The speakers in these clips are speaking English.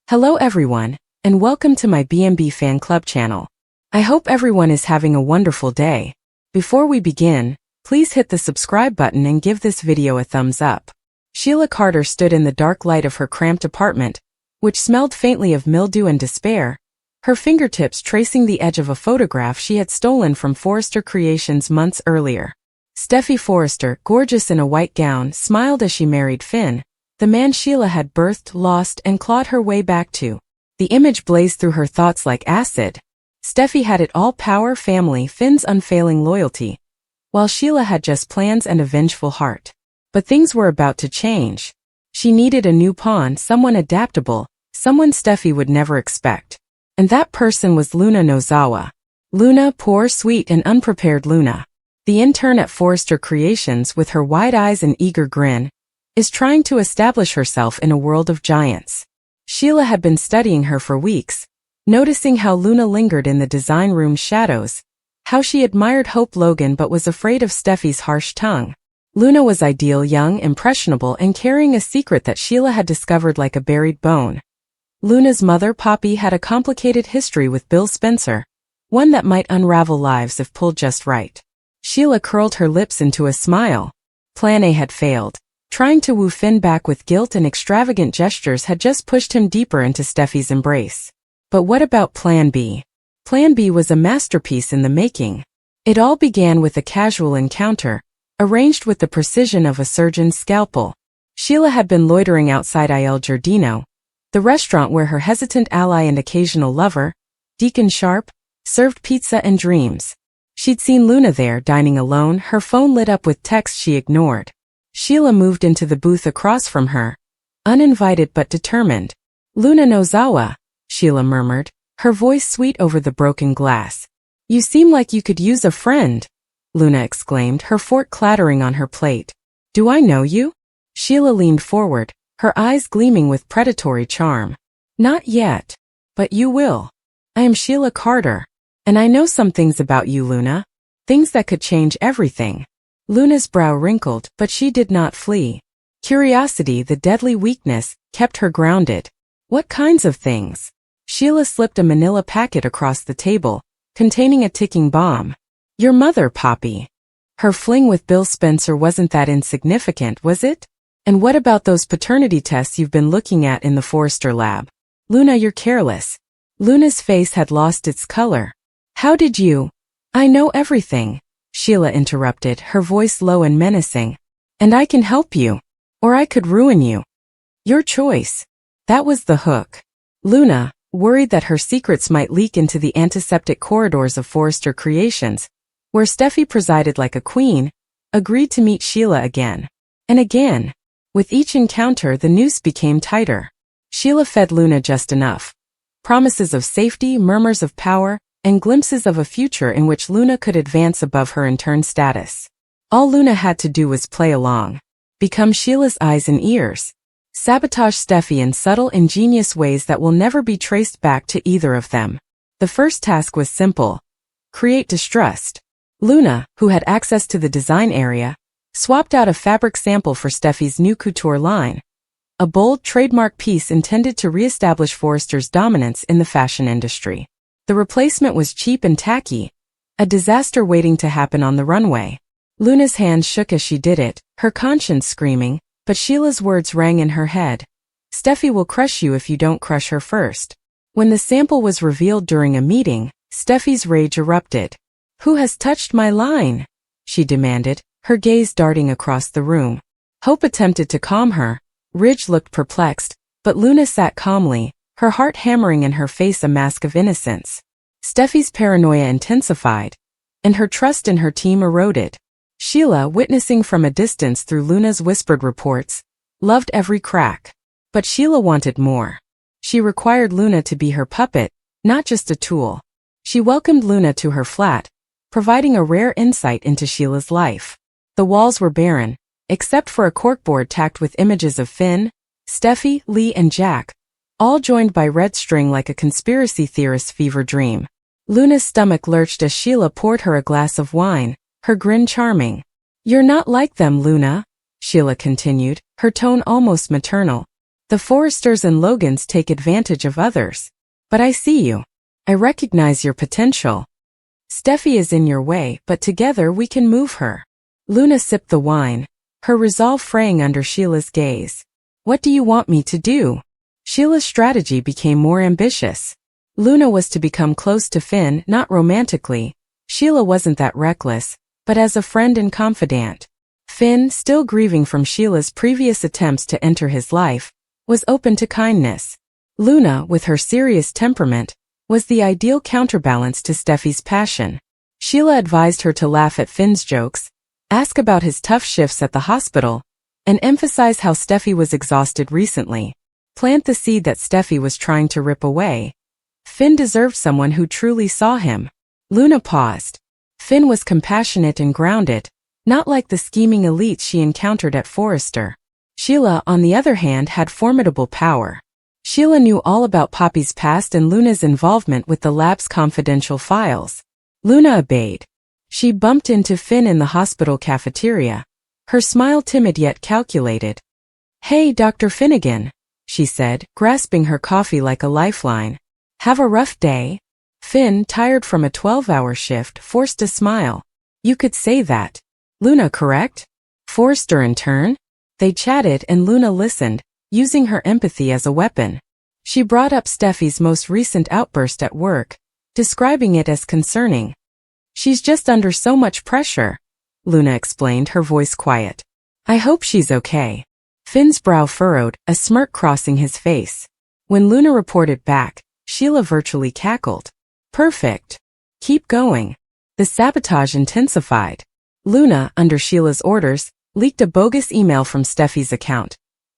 Hello everyone, and welcome to my B&B Fan Club channel. I hope everyone is having a wonderful day. Before we begin, please hit the subscribe button and give this video a thumbs up. Sheila Carter stood in the dark light of her cramped apartment, which smelled faintly of mildew and despair, her fingertips tracing the edge of a photograph she had stolen from Forrester Creations months earlier. Steffi Forrester, gorgeous in a white gown, smiled as she married Finn, the man Sheila had birthed, lost, and clawed her way back to. The image blazed through her thoughts like acid. Steffi had it all: power, family, Finn's unfailing loyalty, while Sheila had just plans and a vengeful heart. But things were about to change. She needed a new pawn, someone adaptable, someone Steffi would never expect. And that person was Luna Nozawa. Luna, poor, sweet, and unprepared Luna, the intern at Forrester Creations with her wide eyes and eager grin, is trying to establish herself in a world of giants. Sheila had been studying her for weeks, noticing how Luna lingered in the design room's shadows, how she admired Hope Logan but was afraid of Steffi's harsh tongue. Luna was ideal, young, impressionable, and carrying a secret that Sheila had discovered like a buried bone. Luna's mother, Poppy, had a complicated history with Bill Spencer, one that might unravel lives if pulled just right. Sheila curled her lips into a smile. Plan A had failed. Trying to woo Finn back with guilt and extravagant gestures had just pushed him deeper into Steffi's embrace. But what about Plan B? Plan B was a masterpiece in the making. It all began with a casual encounter, arranged with the precision of a surgeon's scalpel. Sheila had been loitering outside Il Giardino, the restaurant where her hesitant ally and occasional lover, Deacon Sharp, served pizza and dreams. She'd seen Luna there, dining alone, her phone lit up with texts she ignored. Sheila moved into the booth across from her, uninvited but determined. "Luna Nozawa," Sheila murmured, her voice sweet over the broken glass. "You seem like you could use a friend," Luna exclaimed, her fork clattering on her plate. "Do I know you?" Sheila leaned forward, her eyes gleaming with predatory charm. "Not yet. But you will. I am Sheila Carter. And I know some things about you, Luna. Things that could change everything." Luna's brow wrinkled, but she did not flee. Curiosity, the deadly weakness, kept her grounded. "What kinds of things?" Sheila slipped a manila packet across the table, containing a ticking bomb. "Your mother, Poppy. Her fling with Bill Spencer wasn't that insignificant, was it? And what about those paternity tests you've been looking at in the Forrester lab? Luna, you're careless." Luna's face had lost its color. "How did you?" "I know everything," Sheila interrupted, her voice low and menacing. "And I can help you. Or I could ruin you. Your choice." That was the hook. Luna, worried that her secrets might leak into the antiseptic corridors of Forrester Creations, where Steffi presided like a queen, agreed to meet Sheila again. And again. With each encounter, the noose became tighter. Sheila fed Luna just enough. Promises of safety, murmurs of power, and glimpses of a future in which Luna could advance above her intern status. All Luna had to do was play along. Become Sheila's eyes and ears. Sabotage Steffi in subtle, ingenious ways that will never be traced back to either of them. The first task was simple. Create distrust. Luna, who had access to the design area, swapped out a fabric sample for Steffi's new couture line. A bold trademark piece intended to re-establish Forrester's dominance in the fashion industry. The replacement was cheap and tacky, a disaster waiting to happen on the runway. Luna's hands shook as she did it, her conscience screaming, but Sheila's words rang in her head. "Steffi will crush you if you don't crush her first." When the sample was revealed during a meeting, Steffi's rage erupted. "Who has touched my line?" she demanded, her gaze darting across the room. Hope attempted to calm her. Ridge looked perplexed, but Luna sat calmly, her heart hammering and her face a mask of innocence. Steffi's paranoia intensified, and her trust in her team eroded. Sheila, witnessing from a distance through Luna's whispered reports, loved every crack. But Sheila wanted more. She required Luna to be her puppet, not just a tool. She welcomed Luna to her flat, providing a rare insight into Sheila's life. The walls were barren, except for a corkboard tacked with images of Finn, Steffi, Lee, and Jack, all joined by red string like a conspiracy theorist's fever dream. Luna's stomach lurched as Sheila poured her a glass of wine, her grin charming. "You're not like them, Luna," Sheila continued, her tone almost maternal. The Forresters and Logans take advantage of others. But I see you. I recognize your potential. Steffi is in your way, but together we can move her. Luna sipped the wine, her resolve fraying under Sheila's gaze. What do you want me to do? Sheila's strategy became more ambitious. Luna was to become close to Finn, not romantically. Sheila wasn't that reckless, but as a friend and confidant. Finn, still grieving from Sheila's previous attempts to enter his life, was open to kindness. Luna, with her serious temperament, was the ideal counterbalance to Steffi's passion. Sheila advised her to laugh at Finn's jokes, ask about his tough shifts at the hospital, and emphasize how Steffi was exhausted recently. Plant the seed that Steffi was trying to rip away. Finn deserved someone who truly saw him. Luna paused. Finn was compassionate and grounded, not like the scheming elites she encountered at Forrester. Sheila, on the other hand, had formidable power. Sheila knew all about Poppy's past and Luna's involvement with the lab's confidential files. Luna obeyed. She bumped into Finn in the hospital cafeteria, her smile timid yet calculated. "Hey, Dr. Finnegan," she said, grasping her coffee like a lifeline. "Have a rough day?" Finn, tired from a 12-hour shift, forced a smile. "You could say that. Luna, correct? Forrester in turn?" They chatted and Luna listened, using her empathy as a weapon. She brought up Steffi's most recent outburst at work, describing it as concerning. "She's just under so much pressure," Luna explained, her voice quiet. "I hope she's okay." Finn's brow furrowed, a smirk crossing his face. When Luna reported back, Sheila virtually cackled. "Perfect. Keep going." The sabotage intensified. Luna, under Sheila's orders, leaked a bogus email from Steffi's account,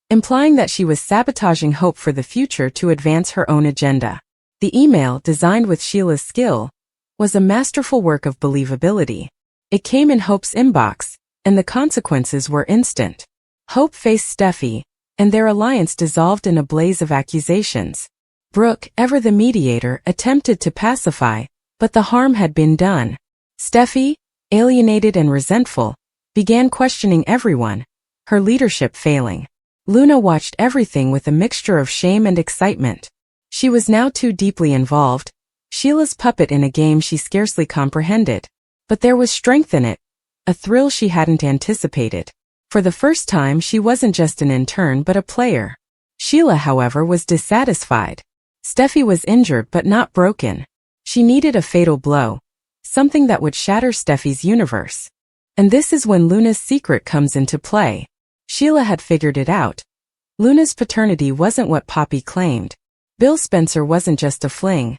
implying that she was sabotaging hope for the future to advance her own agenda. The email, designed with Sheila's skill, was a masterful work of believability. It came in Hope's inbox, and the consequences were instant. Hope faced Steffi, and their alliance dissolved in a blaze of accusations. Brooke, ever the mediator, attempted to pacify, but the harm had been done. Steffi, alienated and resentful, began questioning everyone, her leadership failing. Luna watched everything with a mixture of shame and excitement. She was now too deeply involved, Sheila's puppet in a game she scarcely comprehended. But there was strength in it, a thrill she hadn't anticipated. For the first time, she wasn't just an intern but a player. Sheila, however, was dissatisfied. Steffi was injured but not broken. She needed a fatal blow, something that would shatter Steffi's universe. And this is when Luna's secret comes into play. Sheila had figured it out. Luna's paternity wasn't what Poppy claimed. Bill Spencer wasn't just a fling.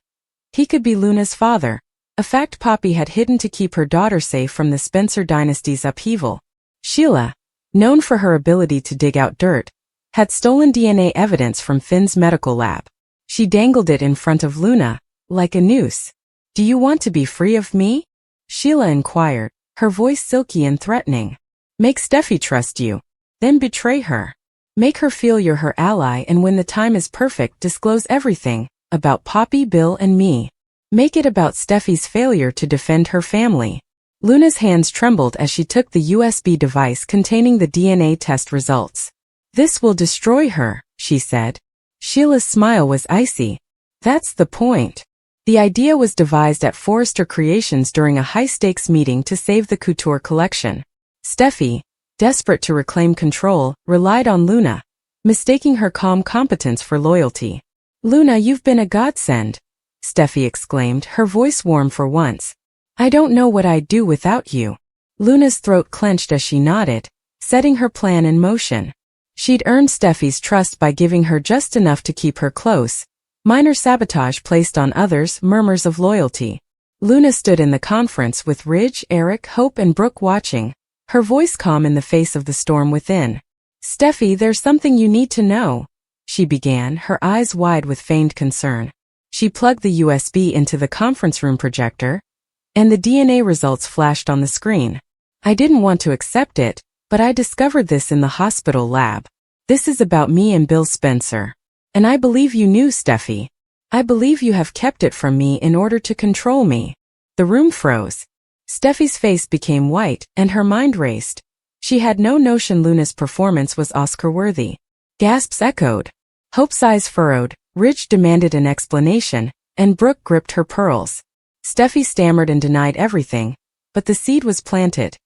He could be Luna's father, a fact Poppy had hidden to keep her daughter safe from the Spencer dynasty's upheaval. Sheila, known for her ability to dig out dirt, had stolen DNA evidence from Finn's medical lab. She dangled it in front of Luna, like a noose. "Do you want to be free of me?" Sheila inquired, her voice silky and threatening. "Make Steffi trust you. Then betray her. Make her feel you're her ally, and when the time is perfect, disclose everything, about Poppy, Bill, and me. Make it about Steffi's failure to defend her family." Luna's hands trembled as she took the USB device containing the DNA test results. "This will destroy her," she said. Sheila's smile was icy. "That's the point." The idea was devised at Forrester Creations during a high-stakes meeting to save the couture collection. Steffi, desperate to reclaim control, relied on Luna, mistaking her calm competence for loyalty. "Luna, you've been a godsend," Steffi exclaimed, her voice warm for once. "I don't know what I'd do without you." Luna's throat clenched as she nodded, setting her plan in motion. She'd earned Steffi's trust by giving her just enough to keep her close. Minor sabotage placed on others, murmurs of loyalty. Luna stood in the conference with Ridge, Eric, Hope, and Brooke watching, her voice calm in the face of the storm within. "Steffi, there's something you need to know," she began, her eyes wide with feigned concern. She plugged the USB into the conference room projector, and the DNA results flashed on the screen. "I didn't want to accept it, but I discovered this in the hospital lab. This is about me and Bill Spencer. And I believe you knew, Steffi. I believe you have kept it from me in order to control me." The room froze. Steffi's face became white, and her mind raced. She had no notion Luna's performance was Oscar-worthy. Gasps echoed. Hope's eyes furrowed, Ridge demanded an explanation, and Brooke gripped her pearls. Steffi stammered and denied everything, but the seed was planted.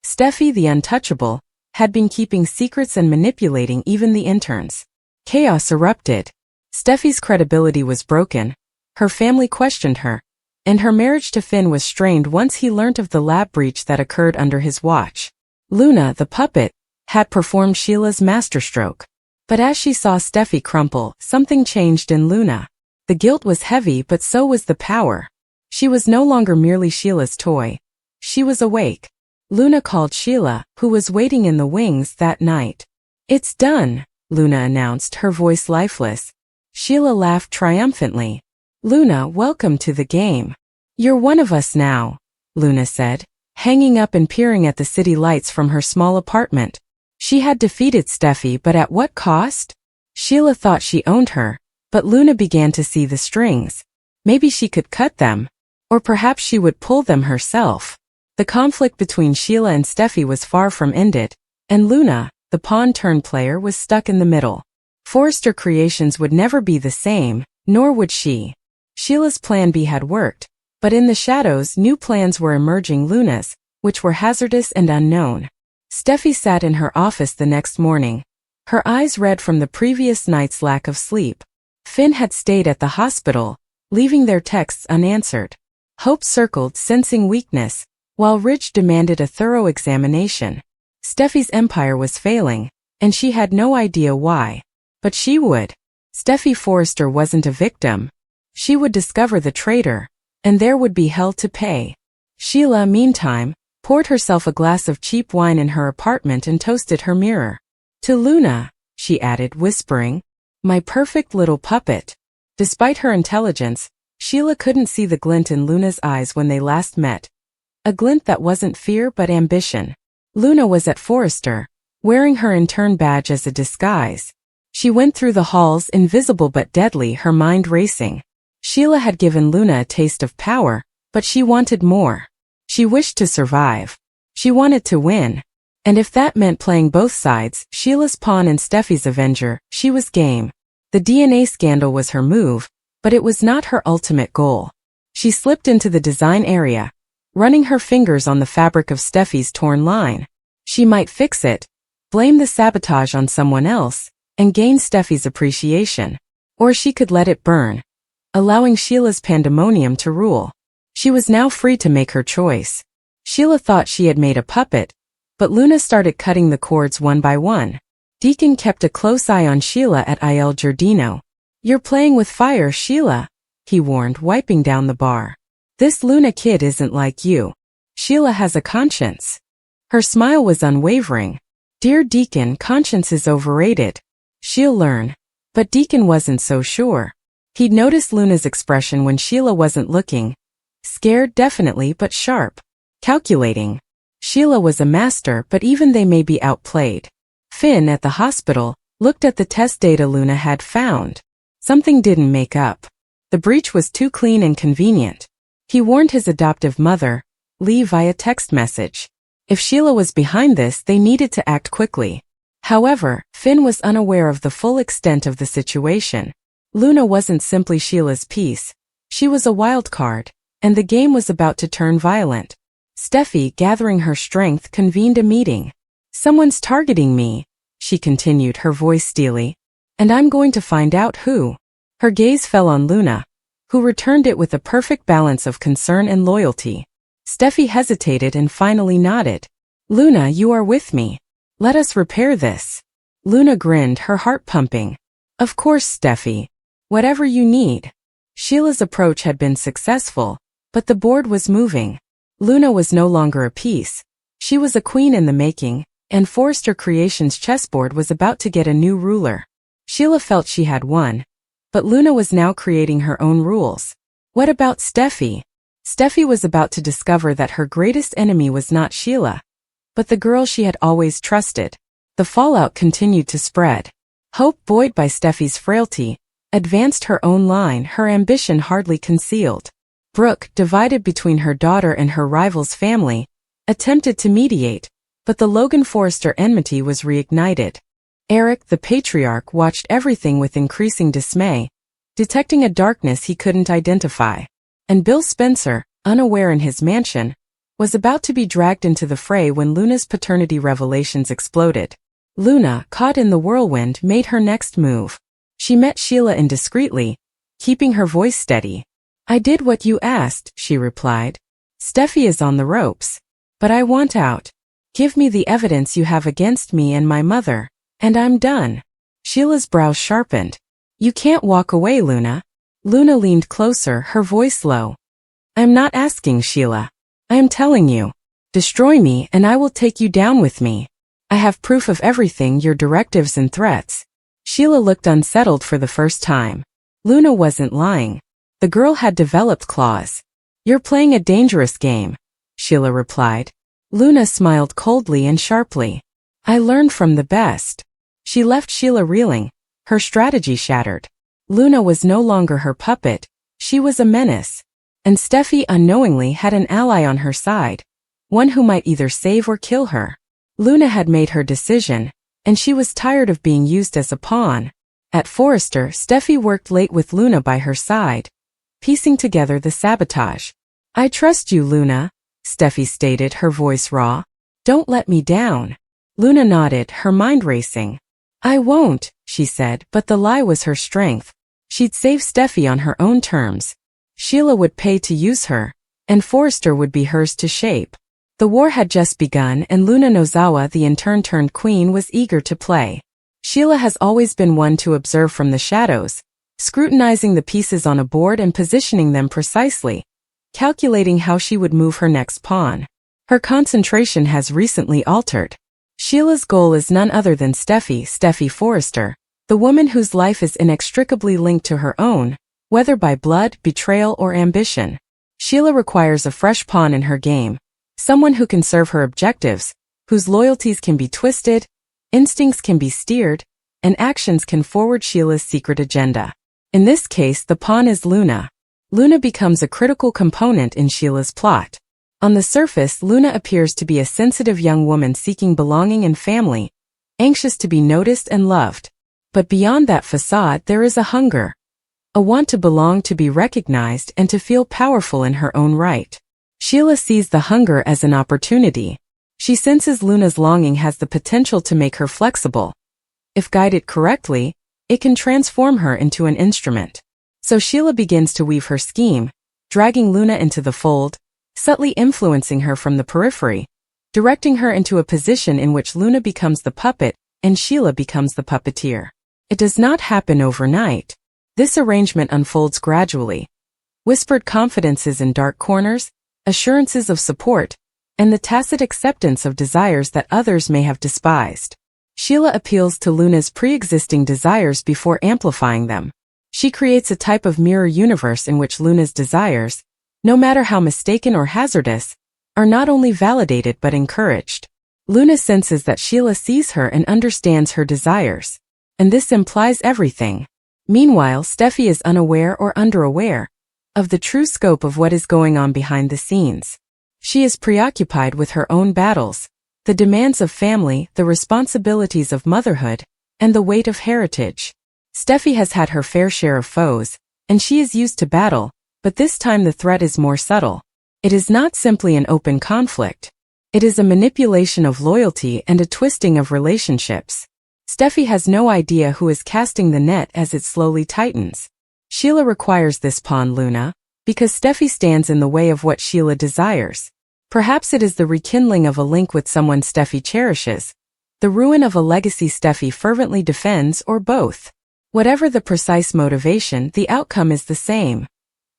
Steffi, the untouchable, had been keeping secrets and manipulating even the interns. Chaos erupted. Steffi's credibility was broken, her family questioned her, and her marriage to Finn was strained once he learnt of the lab breach that occurred under his watch. Luna, the puppet, had performed Sheila's masterstroke. But as she saw Steffi crumple, something changed in Luna. The guilt was heavy, but so was the power. She was no longer merely Sheila's toy. She was awake. Luna called Sheila, who was waiting in the wings that night. "It's done," Luna announced, her voice lifeless. Sheila laughed triumphantly. "Luna, welcome to the game. You're one of us now," Luna said, hanging up and peering at the city lights from her small apartment. She had defeated Steffi, but at what cost? Sheila thought she owned her, but Luna began to see the strings. Maybe she could cut them, or perhaps she would pull them herself. The conflict between Sheila and Steffi was far from ended, and Luna, the pawn-turned-player, was stuck in the middle. Forrester Creations would never be the same, nor would she. Sheila's plan B had worked, but in the shadows new plans were emerging, Luna's, which were hazardous and unknown. Steffi sat in her office the next morning, her eyes red from the previous night's lack of sleep. Finn had stayed at the hospital, leaving their texts unanswered. Hope circled, sensing weakness, while Ridge demanded a thorough examination. Steffi's empire was failing, and she had no idea why. But she would. Steffi Forrester wasn't a victim. She would discover the traitor, and there would be hell to pay. Sheila, meantime, poured herself a glass of cheap wine in her apartment and toasted her mirror. "To Luna," she added, whispering, "my perfect little puppet." Despite her intelligence, Sheila couldn't see the glint in Luna's eyes when they last met. A glint that wasn't fear but ambition. Luna was at Forrester, wearing her intern badge as a disguise. She went through the halls, invisible but deadly, her mind racing. Sheila had given Luna a taste of power, but she wanted more. She wished to survive. She wanted to win. And if that meant playing both sides, Sheila's pawn and Steffi's avenger, she was game. The DNA scandal was her move, but it was not her ultimate goal. She slipped into the design area, running her fingers on the fabric of Steffi's torn line. She might fix it, blame the sabotage on someone else, and gain Steffi's appreciation. Or she could let it burn, allowing Sheila's pandemonium to rule. She was now free to make her choice. Sheila thought she had made a puppet, but Luna started cutting the cords one by one. Deacon kept a close eye on Sheila at Il Giardino. "You're playing with fire, Sheila," he warned, wiping down the bar. "This Luna kid isn't like you. Sheila has a conscience." Her smile was unwavering. "Dear Deacon, conscience is overrated. She'll learn." But Deacon wasn't so sure. He'd noticed Luna's expression when Sheila wasn't looking. Scared, definitely, but sharp. Calculating. Sheila was a master, but even they may be outplayed. Finn, at the hospital, looked at the test data Luna had found. Something didn't make up. The breach was too clean and convenient. He warned his adoptive mother, Lee, via text message. If Sheila was behind this, they needed to act quickly. However, Finn was unaware of the full extent of the situation. Luna wasn't simply Sheila's piece. She was a wild card, and the game was about to turn violent. Steffi, gathering her strength, convened a meeting. "Someone's targeting me," she continued, her voice steely. "And I'm going to find out who." Her gaze fell on Luna, who returned it with a perfect balance of concern and loyalty. Steffi hesitated and finally nodded. "Luna, you are with me. Let us repair this." Luna grinned, her heart pumping. "Of course, Steffi. Whatever you need." Sheila's approach had been successful, but the board was moving. Luna was no longer a piece. She was a queen in the making, and Forrester Creations' chessboard was about to get a new ruler. Sheila felt she had won, but Luna was now creating her own rules. What about Steffi? Steffi was about to discover that her greatest enemy was not Sheila, but the girl she had always trusted. The fallout continued to spread. Hope, buoyed by Steffi's frailty, advanced her own line, her ambition hardly concealed. Brooke, divided between her daughter and her rival's family, attempted to mediate, but the Logan Forrester enmity was reignited. Eric, the patriarch, watched everything with increasing dismay, detecting a darkness he couldn't identify. And Bill Spencer, unaware in his mansion, was about to be dragged into the fray when Luna's paternity revelations exploded. Luna, caught in the whirlwind, made her next move. She met Sheila indiscreetly, keeping her voice steady. "I did what you asked," she replied. "Steffi is on the ropes. But I want out. Give me the evidence you have against me and my mother, and I'm done." Sheila's brows sharpened. "You can't walk away, Luna." Luna leaned closer, her voice low. "I'm not asking, Sheila. I am telling you. Destroy me and I will take you down with me. I have proof of everything, your directives and threats." Sheila looked unsettled for the first time. Luna wasn't lying. The girl had developed claws. "You're playing a dangerous game," Sheila replied. Luna smiled coldly and sharply. "I learned from the best." She left Sheila reeling, her strategy shattered. Luna was no longer her puppet, she was a menace. And Steffi unknowingly had an ally on her side, one who might either save or kill her. Luna had made her decision, and she was tired of being used as a pawn. At Forrester, Steffi worked late with Luna by her side, piecing together the sabotage. "I trust you, Luna," Steffi stated, her voice raw. "Don't let me down." Luna nodded, her mind racing. "I won't," she said, but the lie was her strength. She'd save Steffi on her own terms. Sheila would pay to use her, and Forrester would be hers to shape. The war had just begun, and Luna Nozawa, the intern-turned-queen, was eager to play. Sheila has always been one to observe from the shadows, scrutinizing the pieces on a board and positioning them precisely, calculating how she would move her next pawn. Her concentration has recently altered. Sheila's goal is none other than Steffi Forrester, the woman whose life is inextricably linked to her own, whether by blood, betrayal, or ambition. Sheila requires a fresh pawn in her game, someone who can serve her objectives, whose loyalties can be twisted, instincts can be steered, and actions can forward Sheila's secret agenda. In this case, the pawn is Luna. Luna becomes a critical component in Sheila's plot. On the surface, Luna appears to be a sensitive young woman seeking belonging and family, anxious to be noticed and loved. But beyond that facade, there is a hunger, a want to belong, to be recognized, and to feel powerful in her own right. Sheila sees the hunger as an opportunity. She senses Luna's longing has the potential to make her flexible. If guided correctly, it can transform her into an instrument. So Sheila begins to weave her scheme, dragging Luna into the fold, subtly influencing her from the periphery, directing her into a position in which Luna becomes the puppet and Sheila becomes the puppeteer. It does not happen overnight. This arrangement unfolds gradually. Whispered confidences in dark corners, assurances of support, and the tacit acceptance of desires that others may have despised. Sheila appeals to Luna's pre-existing desires before amplifying them. She creates a type of mirror universe in which Luna's desires, no matter how mistaken or hazardous, are not only validated but encouraged. Luna senses that Sheila sees her and understands her desires, and this implies everything. Meanwhile, Steffi is unaware or underaware of the true scope of what is going on behind the scenes. She is preoccupied with her own battles, the demands of family, the responsibilities of motherhood, and the weight of heritage. Steffi has had her fair share of foes, and she is used to battle, but this time the threat is more subtle. It is not simply an open conflict. It is a manipulation of loyalty and a twisting of relationships. Steffi has no idea who is casting the net as it slowly tightens. Sheila requires this pawn, Luna, because Steffi stands in the way of what Sheila desires. Perhaps it is the rekindling of a link with someone Steffi cherishes, the ruin of a legacy Steffi fervently defends, or both. Whatever the precise motivation, the outcome is the same.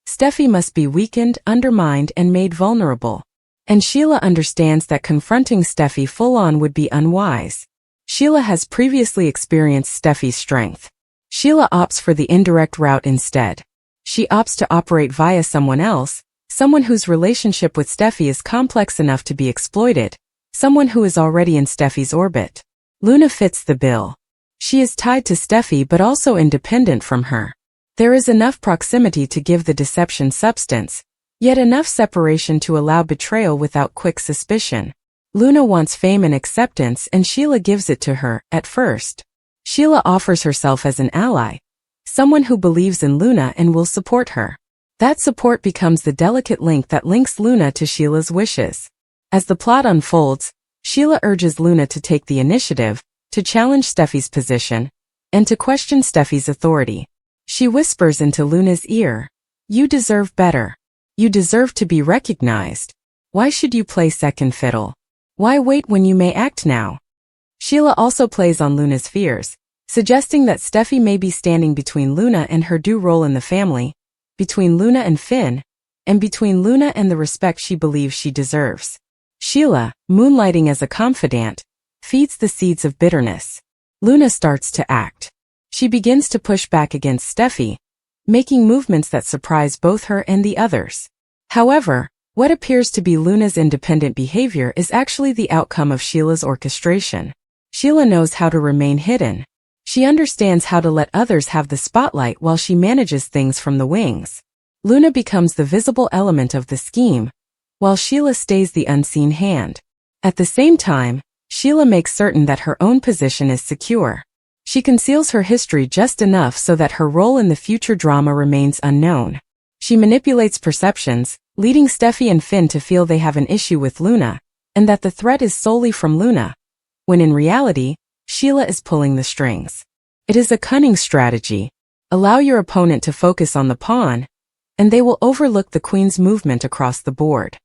Steffi must be weakened, undermined, and made vulnerable. And Sheila understands that confronting Steffi full-on would be unwise. Sheila has previously experienced Steffi's strength. Sheila opts for the indirect route instead. She opts to operate via someone else, someone whose relationship with Steffi is complex enough to be exploited, someone who is already in Steffi's orbit. Luna fits the bill. She is tied to Steffi but also independent from her. There is enough proximity to give the deception substance, yet enough separation to allow betrayal without quick suspicion. Luna wants fame and acceptance, and Sheila gives it to her, at first. Sheila offers herself as an ally, someone who believes in Luna and will support her. That support becomes the delicate link that links Luna to Sheila's wishes. As the plot unfolds, Sheila urges Luna to take the initiative, to challenge Steffi's position, and to question Steffi's authority. She whispers into Luna's ear, "You deserve better. You deserve to be recognized. Why should you play second fiddle? Why wait when you may act now?" Sheila also plays on Luna's fears, suggesting that Steffi may be standing between Luna and her due role in the family, between Luna and Finn, and between Luna and the respect she believes she deserves. Sheila, moonlighting as a confidant, feeds the seeds of bitterness. Luna starts to act. She begins to push back against Steffi, making movements that surprise both her and the others. However, what appears to be Luna's independent behavior is actually the outcome of Sheila's orchestration. Sheila knows how to remain hidden. She understands how to let others have the spotlight while she manages things from the wings. Luna becomes the visible element of the scheme, while Sheila stays the unseen hand. At the same time, Sheila makes certain that her own position is secure. She conceals her history just enough so that her role in the future drama remains unknown. She manipulates perceptions, leading Steffi and Finn to feel they have an issue with Luna, and that the threat is solely from Luna, when in reality, Sheila is pulling the strings. It is a cunning strategy. Allow your opponent to focus on the pawn, and they will overlook the queen's movement across the board.